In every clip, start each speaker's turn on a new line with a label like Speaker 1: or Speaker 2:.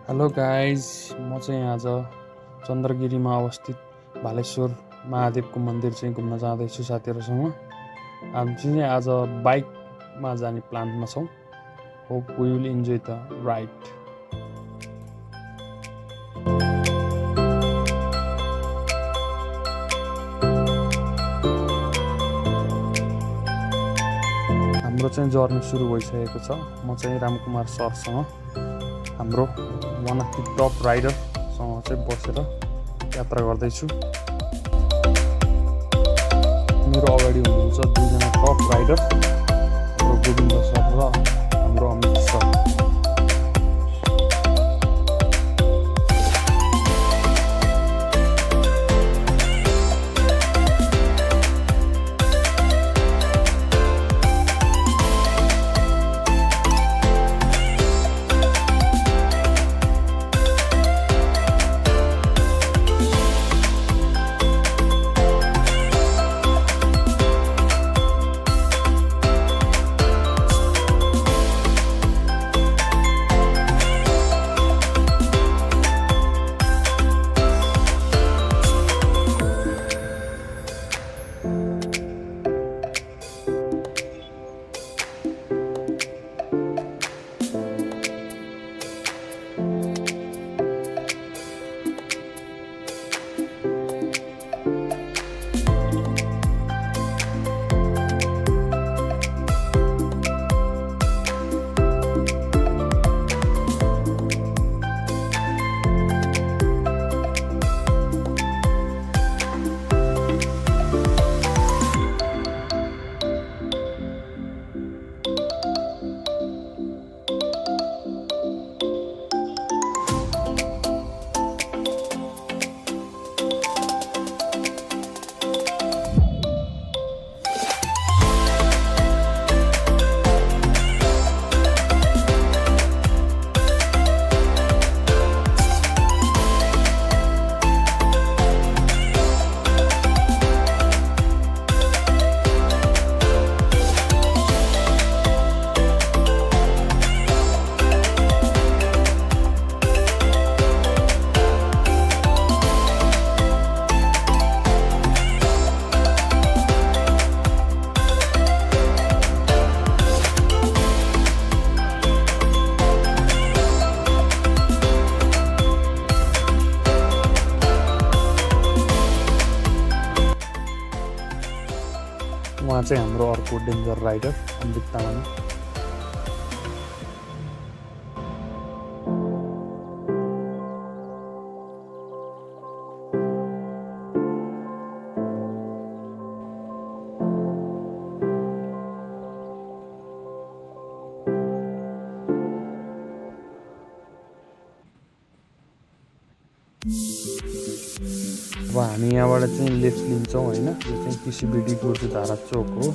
Speaker 1: Hello guys, म चाहिँ आज चन्द्रगिरीमा अवस्थित भालेश्वर महादेवको मन्दिर चाहिँ घुम्न जाँदैछु साथीहरूसँग। हामी चाहिँ आज बाइकमा जाने प्लानमा छौँ। Hope we will enjoy the ride. हाम्रो चाहिँ जर्नी सुरु भइसकेको छ। म चाहिँ रामकुमार सरसँग हाम्रो वान अफ द टप राइडरसँग चाहिँ बसेर यात्रा गर्दैछु। मेरो अगाडि हुनुहुन्छ दुईजना टप राइडर, हाम्रो गोविन्द सर र हाम्रो अमित सर। उहाँ चाहिँ हाम्रो अर्को डेन्जर राइडर अमृत तामाङ। अब हामी यहाँबाट चाहिँ लेफ्ट लिन्छौँ होइन। यो चाहिँ पिसिबिडी गोर्जुधारा चोक हो।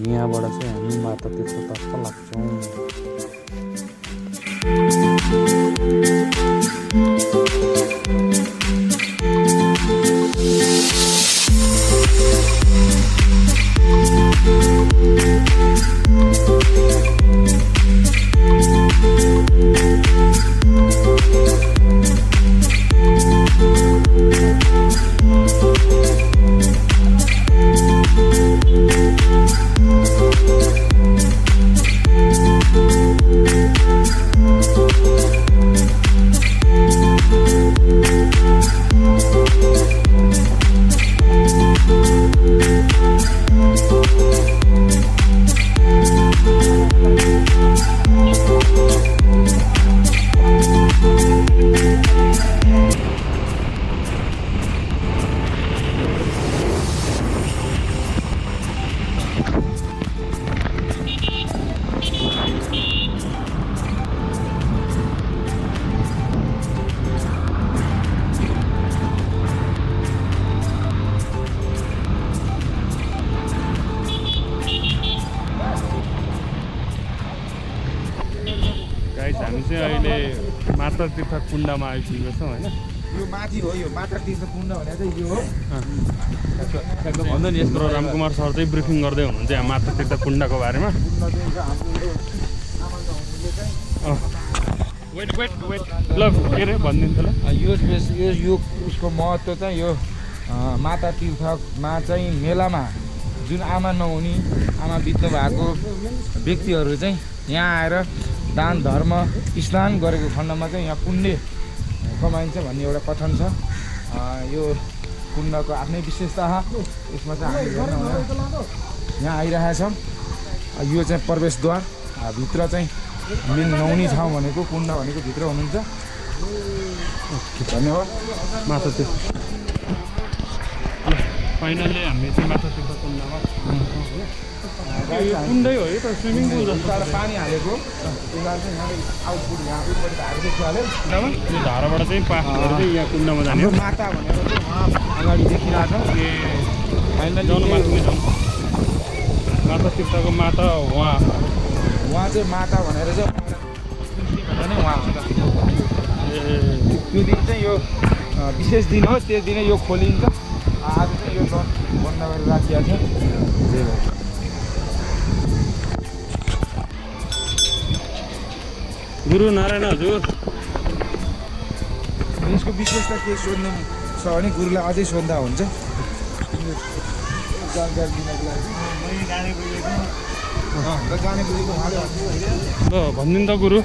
Speaker 1: यहाँबाट चाहिँ हामी माता तीर्थतर्फ लाग्छौँ। हामी चाहिँ अहिले माता तीर्थ कुण्डमा आइपुगेको छौँ होइन।
Speaker 2: यो माथि हो, यो माता तीर्थ कुण्ड भनेर चाहिँ यो हो।
Speaker 1: एकदम भन्दा नि यस्तो रामकुमार सर चाहिँ ब्रिफिङ गर्दै हुनुहुन्छ यहाँ माता तीर्थ कुण्डको बारेमा। वेट वेट वेट ल के अरे भनिदिनु त ल
Speaker 2: यो उसको महत्त्व चाहिँ यो माता तीर्थमा चाहिँ मेलामा जुन आमा नहुने आमा बित्नु भएको व्यक्तिहरू चाहिँ यहाँ आएर दान धर्म स्नान गरेको खण्डमा चाहिँ यहाँ पुण्य कमाइन्छ भन्ने एउटा कथन छ। यो कुण्डको आफ्नै विशेषता यसमा चाहिँ हामी हेर्न यहाँ आइरहेका छौँ। यो चाहिँ प्रवेशद्वार, भित्र चाहिँ मेन नहुने ठाउँ भनेको कुण्ड भनेको भित्र हुनुहुन्छ। धन्यवाद।
Speaker 1: माथा त्यो फाइनल्ली हामी चाहिँ माथा त्यो कुण्डमा कुण्डै हो है त स्विमिङ पुल जस्तो
Speaker 2: पानी हालेको यसलाई चाहिँ यहाँ आउटपुट यहाँ उठबाट हालेको देखिहाल्यो।
Speaker 1: यो धाराबाट चाहिँ पास गरेर यहाँ कुण्डमा जाने हो।
Speaker 2: माता भनेर चाहिँ उहाँ अगाडि देखिरहेको छ।
Speaker 1: ए फाइनल्ली जानु माथि नै जाउँ। माता तीर्थको माता उहाँ
Speaker 2: चाहिँ माता भनेर चाहिँ नै उहाँ त्यो दिन चाहिँ यो विशेष दिन हो। त्यस दिनै यो खोलिन्छ। आज चाहिँ यो बन्द गरेर राखिएको छ। त्यही भएर
Speaker 1: गुरु नारायण हजुर
Speaker 2: यसको विशेषता के सोध्नु छ भने गुरुलाई अझै सोद्धा हुन्छ। जानकारी दिनको लागि
Speaker 1: ल भनिदिनु त गुरु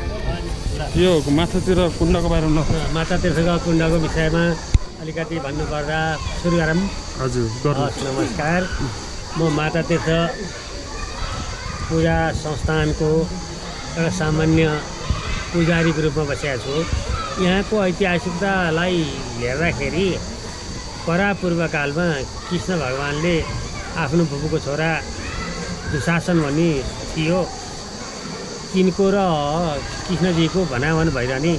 Speaker 1: यो माथातिर कुण्डको बारेमा
Speaker 3: माता तीर्थको कुण्डको विषयमा अलिकति भन्नुपर्दा सुरु गरौँ।
Speaker 1: हजुर
Speaker 3: हस् नमस्कार। म माता तीर्थ पूजा संस्थानको एउटा सामान्य पुजारीको रूपमा बसेको छु। यहाँको ऐतिहासिकतालाई हेर्दाखेरि परापूर्वकालमा कृष्ण भगवानले आफ्नो फुपूको छोरा दुशासन भन्ने थियो, तिनको र कृष्णजीको भनाभन भइरहने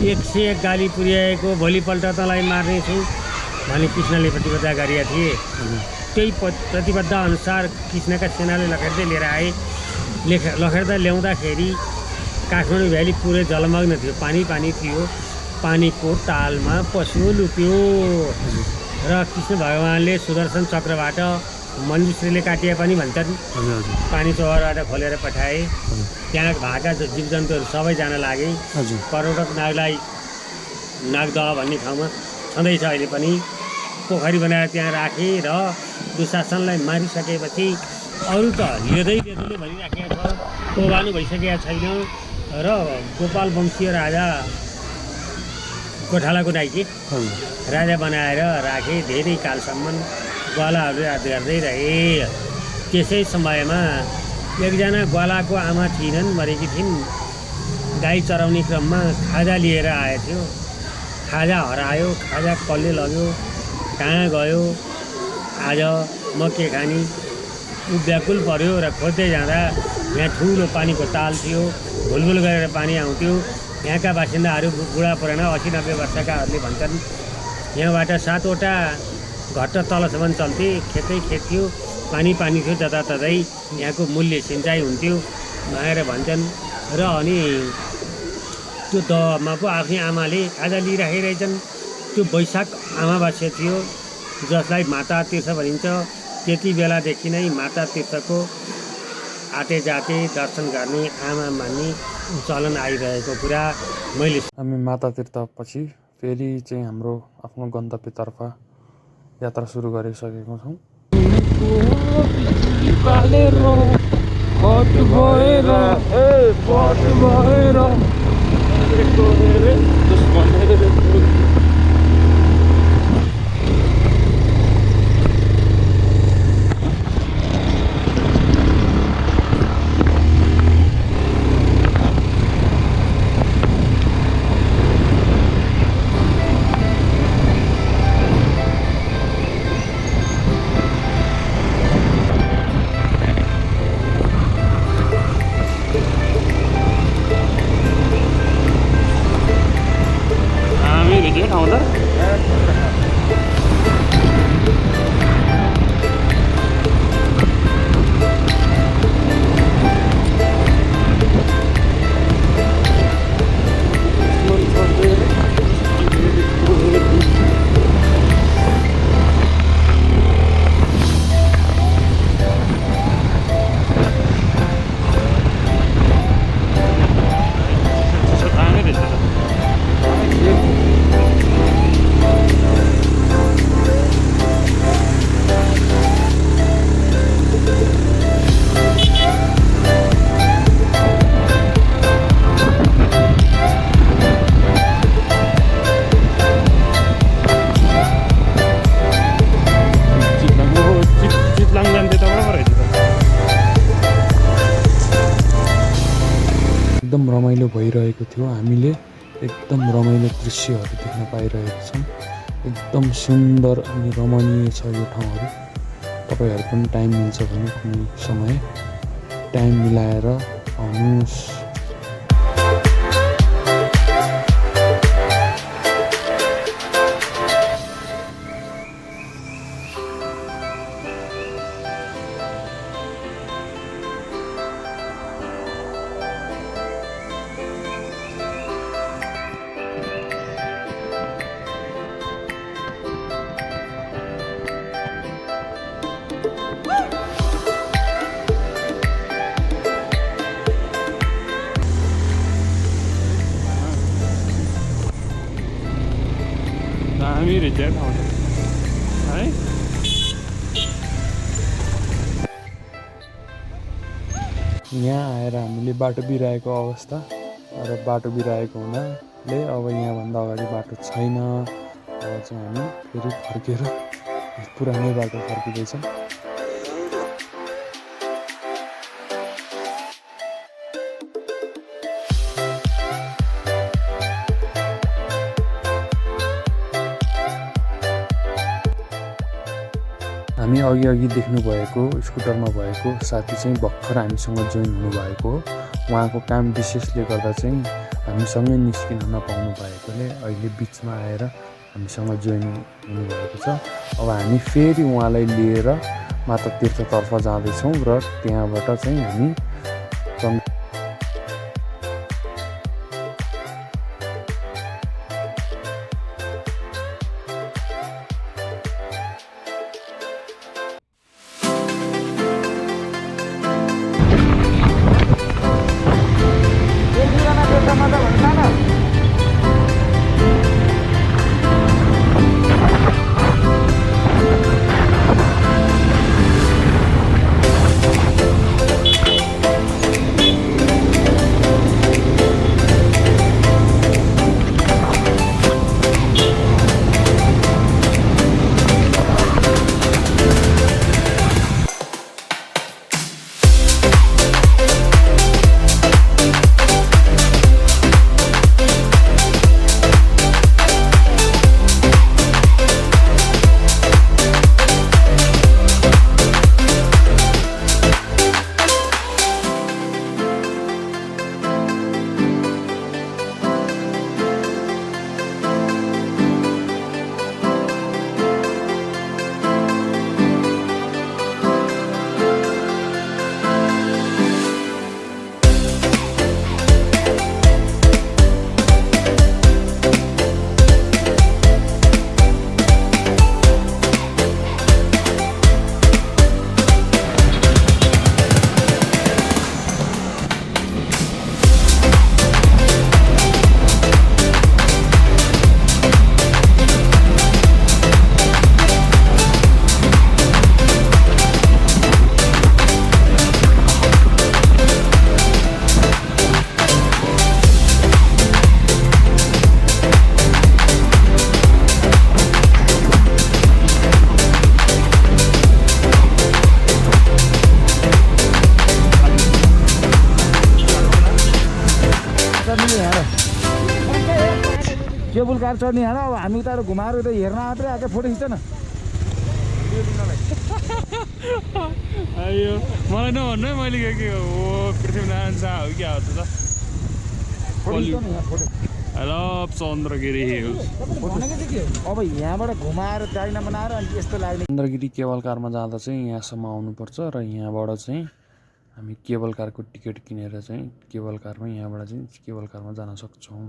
Speaker 3: 101 गाली पुर्याएको भोलिपल्ट तँलाई मार्नेछु भने कृष्णले प्रतिबद्ध गरेका थिए। त्यही प्रतिबद्ध अनुसार कृष्णका सेनाले लखेट्दै लिएर आए। लखेट्दा ल्याउँदाखेरि काठमाडौँ भ्याली पुरै जलमग्न थियो, पानी थियो। पानीको तालमा पशु लुक्यो र कृष्ण भगवानले सुदर्शन चक्रबाट मनुष्यले काटिए पनि भन्छन्, पानी चौरबाट खोलेर पठाए। त्यहाँ भएका जीवजन्तुहरू सबै जान लागे। करोडक नागलाई नागदह भन्ने ठाउँमा छँदैछ अहिले पनि। पोखरी बनाएर त्यहाँ राखे र दुशासनलाई मारिसकेपछि अरू त हिँड्दै तेजुले भनिराखेको छ, कोबानु भइसकेका छैन। र गोपाल वंशीय राजा गोठालाको नाइके राजा बनाएर राखे। धेरै कालसम्म ग्वालाहरूले राज गर्दै रहे। त्यसै समयमा एकजना ग्वालाको आमा थिएनन्, मरेकी थिइन्। गाई चराउने क्रममा खाजा लिएर आएथ्यो। खाजा हरायो, खाजा कसले लग्यो, कहाँ गयो, आज म के खाने। ऊ व्याकुल पर्यो र खोज्दै जाँदा यहाँ ठुलो पानीको ताल थियो, भुलभुल गरेर पानी आउँथ्यो। यहाँका बासिन्दाहरू बुढा पुराना 80-90 वर्षकाहरूले भन्छन् यहाँबाट 7वटा घट्ट तलसम्म चल्थे, खेतै खेत थियो, पानी थियो जताततै। यहाँको मूल्य सिँचाइ हुन्थ्यो भनेर भन्छन्। र अनि त्यो दहमा पो आफ्नै आमाले खाजा लिइराखेरहेछन्। त्यो वैशाख अमावास्या थियो, जसलाई माता तीर्थ भनिन्छ। त्यति बेलादेखि नै माता तीर्थको आते जाते दर्शन गर्ने, आमा मान्ने चलन आइरहेको कुरा मैले।
Speaker 1: हामी माता तीर्थपछि फेरि चाहिँ हाम्रो आफ्नो गन्तव्यतर्फ यात्रा सुरु गरिसकेका छौँ। रमाइलो भइरहेको थियो। हामीले एकदम रमाइलो दृश्यहरू देख्न पाइरहेका छौँ। एकदम सुन्दर अनि रमणीय छ यो ठाउँहरू। तपाईँहरू पनि टाइम मिल्छ भने कुनै समय टाइम मिलाएर आउनुहोस्। दामी रहेछ ठाउँ है। यहाँ आएर हामीले बाटो बिराएको अवस्था र बाटो बिराएको हुनाले अब यहाँभन्दा अगाडि बाटो छैन। अब चाहिँ हामी फेरि फर्केर पुरानै बाटो फर्किँदैछौँ। हामी अघि देख्नुभएको स्कुटरमा भएको साथी चाहिँ भर्खर हामीसँग जोइन हुनुभएको हो। उहाँको काम विशेषले गर्दा चाहिँ हामीसँगै निस्किन नपाउनु भएकोले अहिले बिचमा आएर हामीसँग जोइन हुनुभएको छ। अब हामी फेरि उहाँलाई लिएर माता तीर्थतर्फ जाँदैछौँ र त्यहाँबाट चाहिँ हामी
Speaker 2: केबुल कार चढ्ने यहाँ अब हामी उता घुमाएर उता हेर्न मात्रै आएको फोटो खिच्छ न।
Speaker 1: अयो मलाई नभन्नु है, मैले के हो पृथ्वीनारायण शाह हो क्या हो त। हेलो चन्द्रगिरी
Speaker 2: अब यहाँबाट घुमाएर चाइना बनाएर अनि यस्तो लाग्ने।
Speaker 1: चन्द्रगिरी केबल कारमा जाँदा चाहिँ यहाँसम्म आउनुपर्छ र यहाँबाट चाहिँ हामी केबल कारको टिकट किनेर चाहिँ केबल कारमा यहाँबाट चाहिँ केबल कारमा जान सक्छौँ।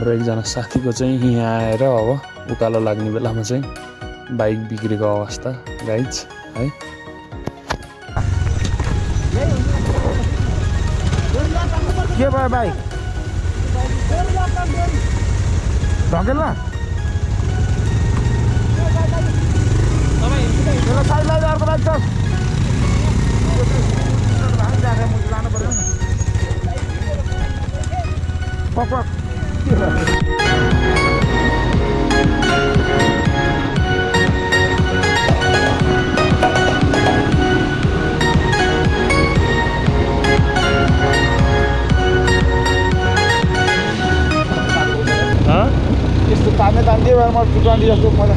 Speaker 1: हाम्रो एकजना साथीको चाहिँ यहाँ आएर अब उकालो लाग्ने बेलामा चाहिँ बाइक बिग्रेको अवस्था गाइज है।
Speaker 2: के भयो बाइक ढङ्गेलमा साइड लगाएर अर्को बाइक छ लानु पर्यो पक यस्तो तान्ने तान्दै भएर म टुटाउने जस्तो मजा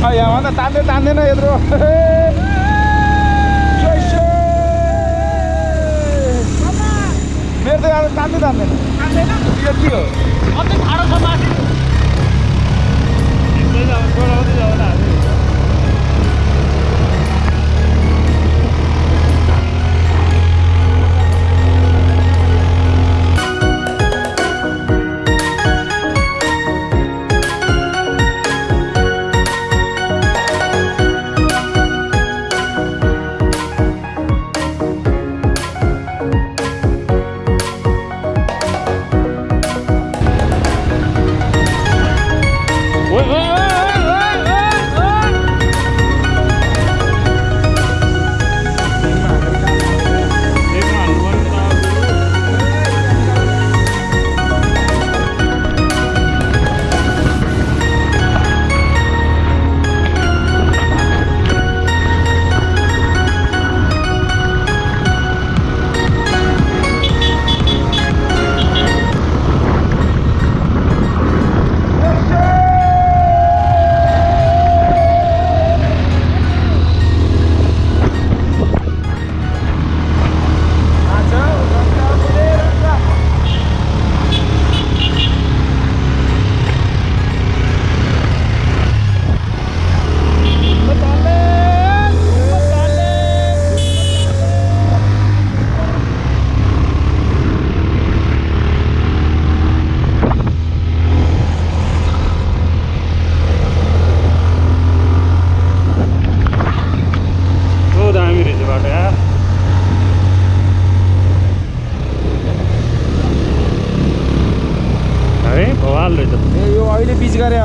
Speaker 2: यहाँभन्दा तान्दैन यत्रो मेरो त यहाँ तान्दैन यो के हो यो अहिले पिच गरे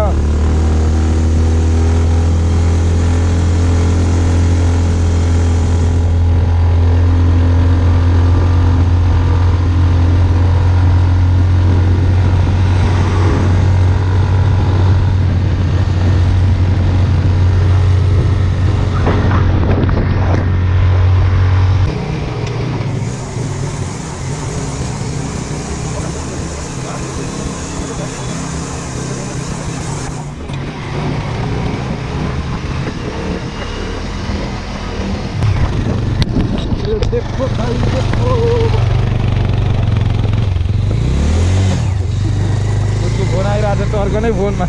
Speaker 2: देखो भाई देखो उसको फोन आइरहेको छ टर्को नै फोनमा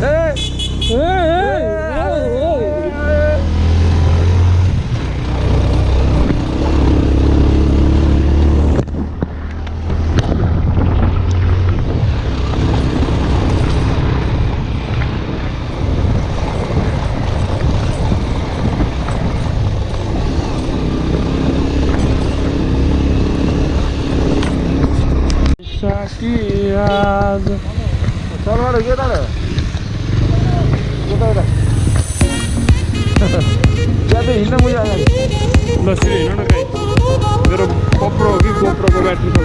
Speaker 2: चलबाट के त त्यहाँ चाहिँ हिँड्न मुजा
Speaker 1: ल सिधै हिँड न गाई मेरो गोप्रो हो कि गोप्रोको ब्याट्री त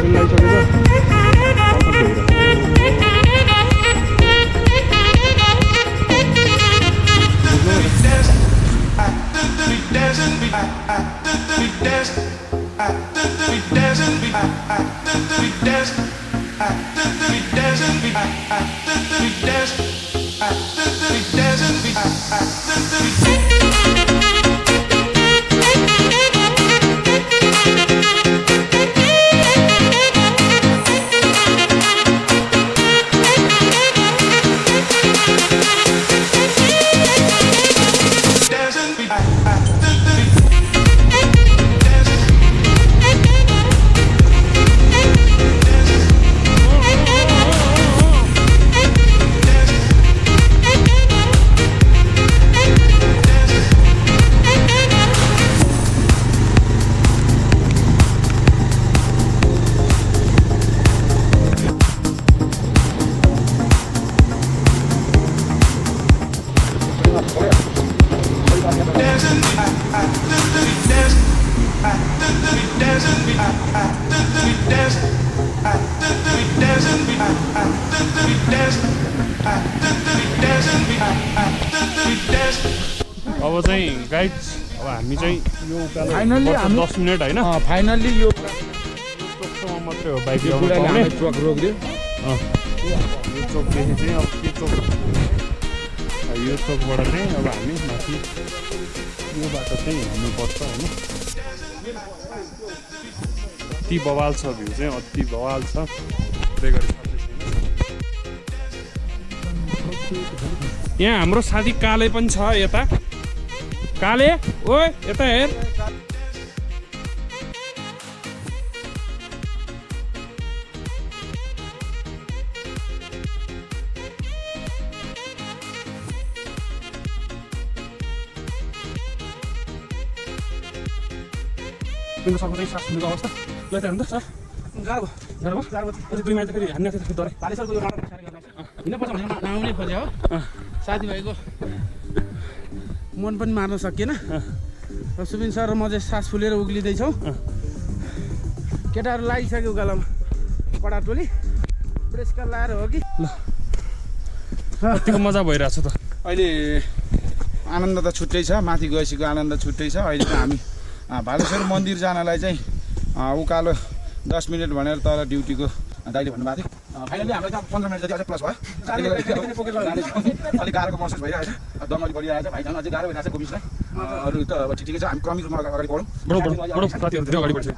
Speaker 1: अब चाहिँ गाइड्स अब हामी चाहिँ यो उकालो
Speaker 2: Finally
Speaker 1: बस्छ
Speaker 2: हामी-
Speaker 1: 10 मिनट होइन
Speaker 2: फाइनल्ली यो
Speaker 1: चोकसम्म मात्रै हो बाइक ल्याउनु
Speaker 2: बुढाले
Speaker 1: पाउने
Speaker 2: हामीलाई ट्रक रोकिदियो
Speaker 1: यो चोकदेखि चाहिँ अब यो चोक यो चोकबाट चाहिँ अब हामी माथि यो बाटो चाहिँ हिँड्नुपर्छ होइन अति बवाल छ भ्यू चाहिँ अति बवाल छ बेगर यहाँ हाम्रो साथी काले पनि छ यता काले ओए यता हेर तिम्रो सबको चाहिँ सास फुलेको अवस्था ल यता हेर्नु त सर गाह्रो भयो अझै 2 माइल त फेरि हान्ने थियो दरै
Speaker 4: हिँड्नुपर्छ भने नआउनै खोजे हो साथीभाइको मन पनि मार्न सकिएन र सुबिन सर र म चाहिँ सास फुलेर उक्लिँदैछौँ केटाहरू लागिसक्यो उकालोमा कडा टोली प्रेसकार लाएर हो कि
Speaker 1: कतिको मजा भइरहेछ त
Speaker 2: अहिले आनन्द त छुट्टै छ माथि गएपछि आनन्द छुट्टै छ अहिले त हामी भालेश्वर मन्दिर जानलाई चाहिँ उकालो 10 मिनट भनेर तल ड्युटीको दाइले भन्नुभएको थियो फाइनली हामीलाई त 15 मिनट जति अझै प्लस भयो अलिक गाह्रोको महसुस भइरहेको छ दमली बढिरहेको छ भाइसँग अझै गाह्रो भइरहेको छ गोबिसलाई अरू त अब ठिकै छ हामी क्रमिक रूपमा अगाडि बढौँ
Speaker 1: बढौँ साथीहरू धेरै अगाडि बढ्छ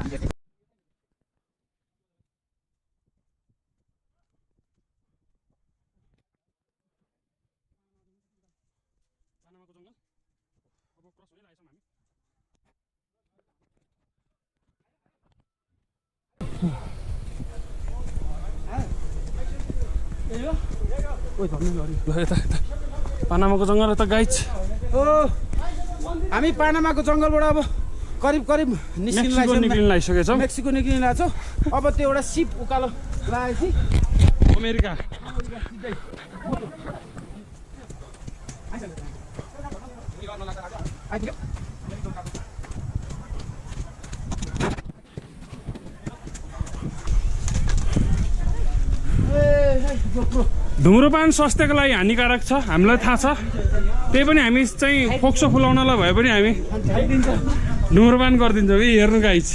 Speaker 1: ल यता पानामाको जङ्गल यता गाइज
Speaker 4: ओ हामी पानामाको जङ्गलबाट अब करिब करिब
Speaker 1: मेक्सिको निक्लिन लागिसकेको छौँ
Speaker 4: मेक्सिको निक्लिन लाग्छौँ अब त्यो एउटा सिप उकालो लागेपछि
Speaker 1: अमेरिका धुम्रपान स्वास्थ्यको लागि हानिकारक छ हामीलाई थाहा छ त्यही पनि हामी चाहिँ फोक्सो फुलाउनलाई भए पनि हामी धुम्रपान गरिदिन्छौँ कि हेर्नु गाइज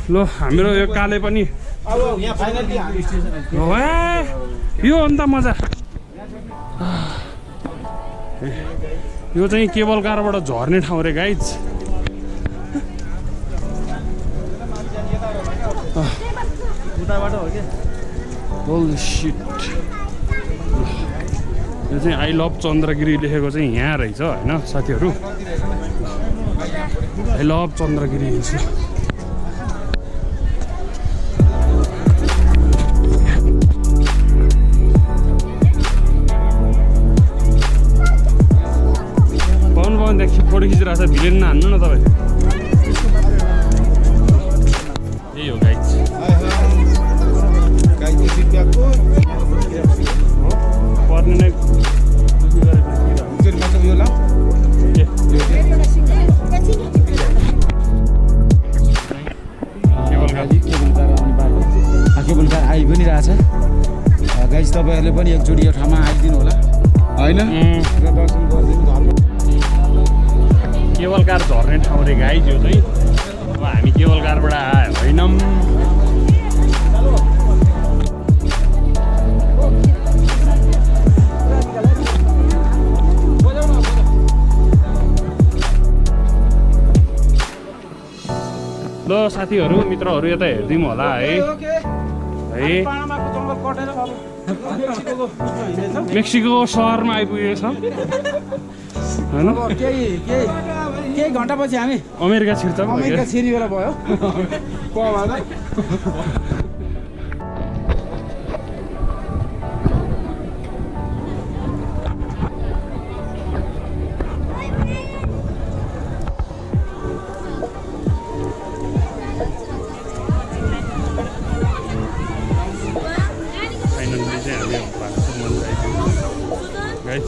Speaker 1: ल हाम्रो यो काले पनि यो अन्त मजा यो चाहिँ केबल कारबाट झर्ने ठाउँ रे गाइज होली शिट यो चाहिँ आई लभ चन्द्रगिरी लेखेको चाहिँ यहाँ रहेछ होइन साथीहरू I love Chandragiri hills Pawan photo खिचिरहेको छ भिलेन नहान्नु न तपाईँ यही हो गाइज पर्ने नै
Speaker 2: केबल कार आइ पनि रहेछ गाइज तपाईँहरूले पनि एकचोटि यो ठाउँमा आइदिनु होला होइन र दर्शन गरिदिनु धर्म
Speaker 1: केबल कार झर्ने ठाउँ रे गाइज यो चाहिँ अब हामी केबल कारबाट आयो होइनौँ ल साथीहरू मित्रहरू यता हेरिदिउँ होला है
Speaker 4: पानामाको जङ्गल कटेर अब
Speaker 1: मेक्सिको सहरमा आइपुगेको छ होइन
Speaker 4: अब केही घन्टापछि हामी
Speaker 1: अमेरिका छिर्छ
Speaker 4: अमेरिका छिरी बेला भयो
Speaker 1: फाइनली चाहिँ हामी भालेश्वर मन्दिर आइपुग्यौँ गाइज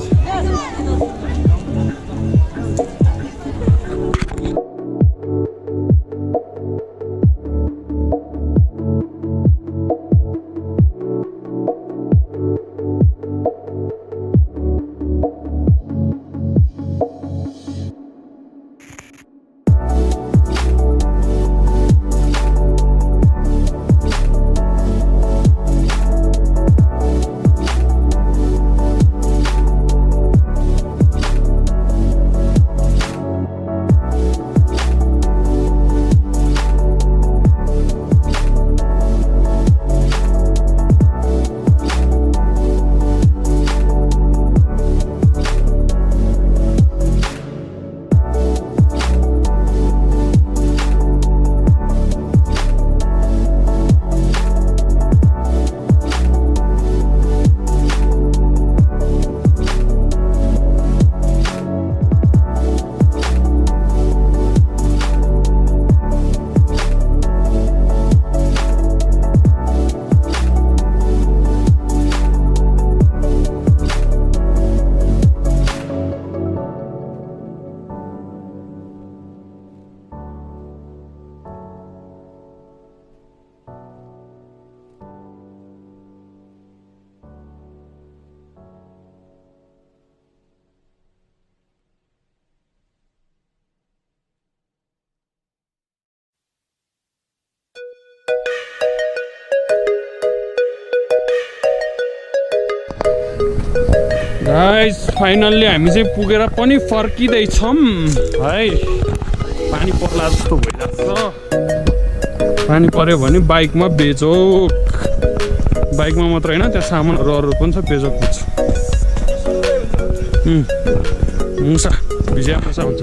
Speaker 1: गाइस फाइनल्ली हामी चाहिँ पुगेर पनि फर्किँदैछौँ है। पानी पर्ला जस्तो भइरहेको छ। पानी पर्यो भने बाइकमा बेजोक, बाइकमा मात्र होइन त्यहाँ सामानहरू अरू पनि छ बेजोक हुन्छ। हुन्छ भिजिया पैसा हुन्छ।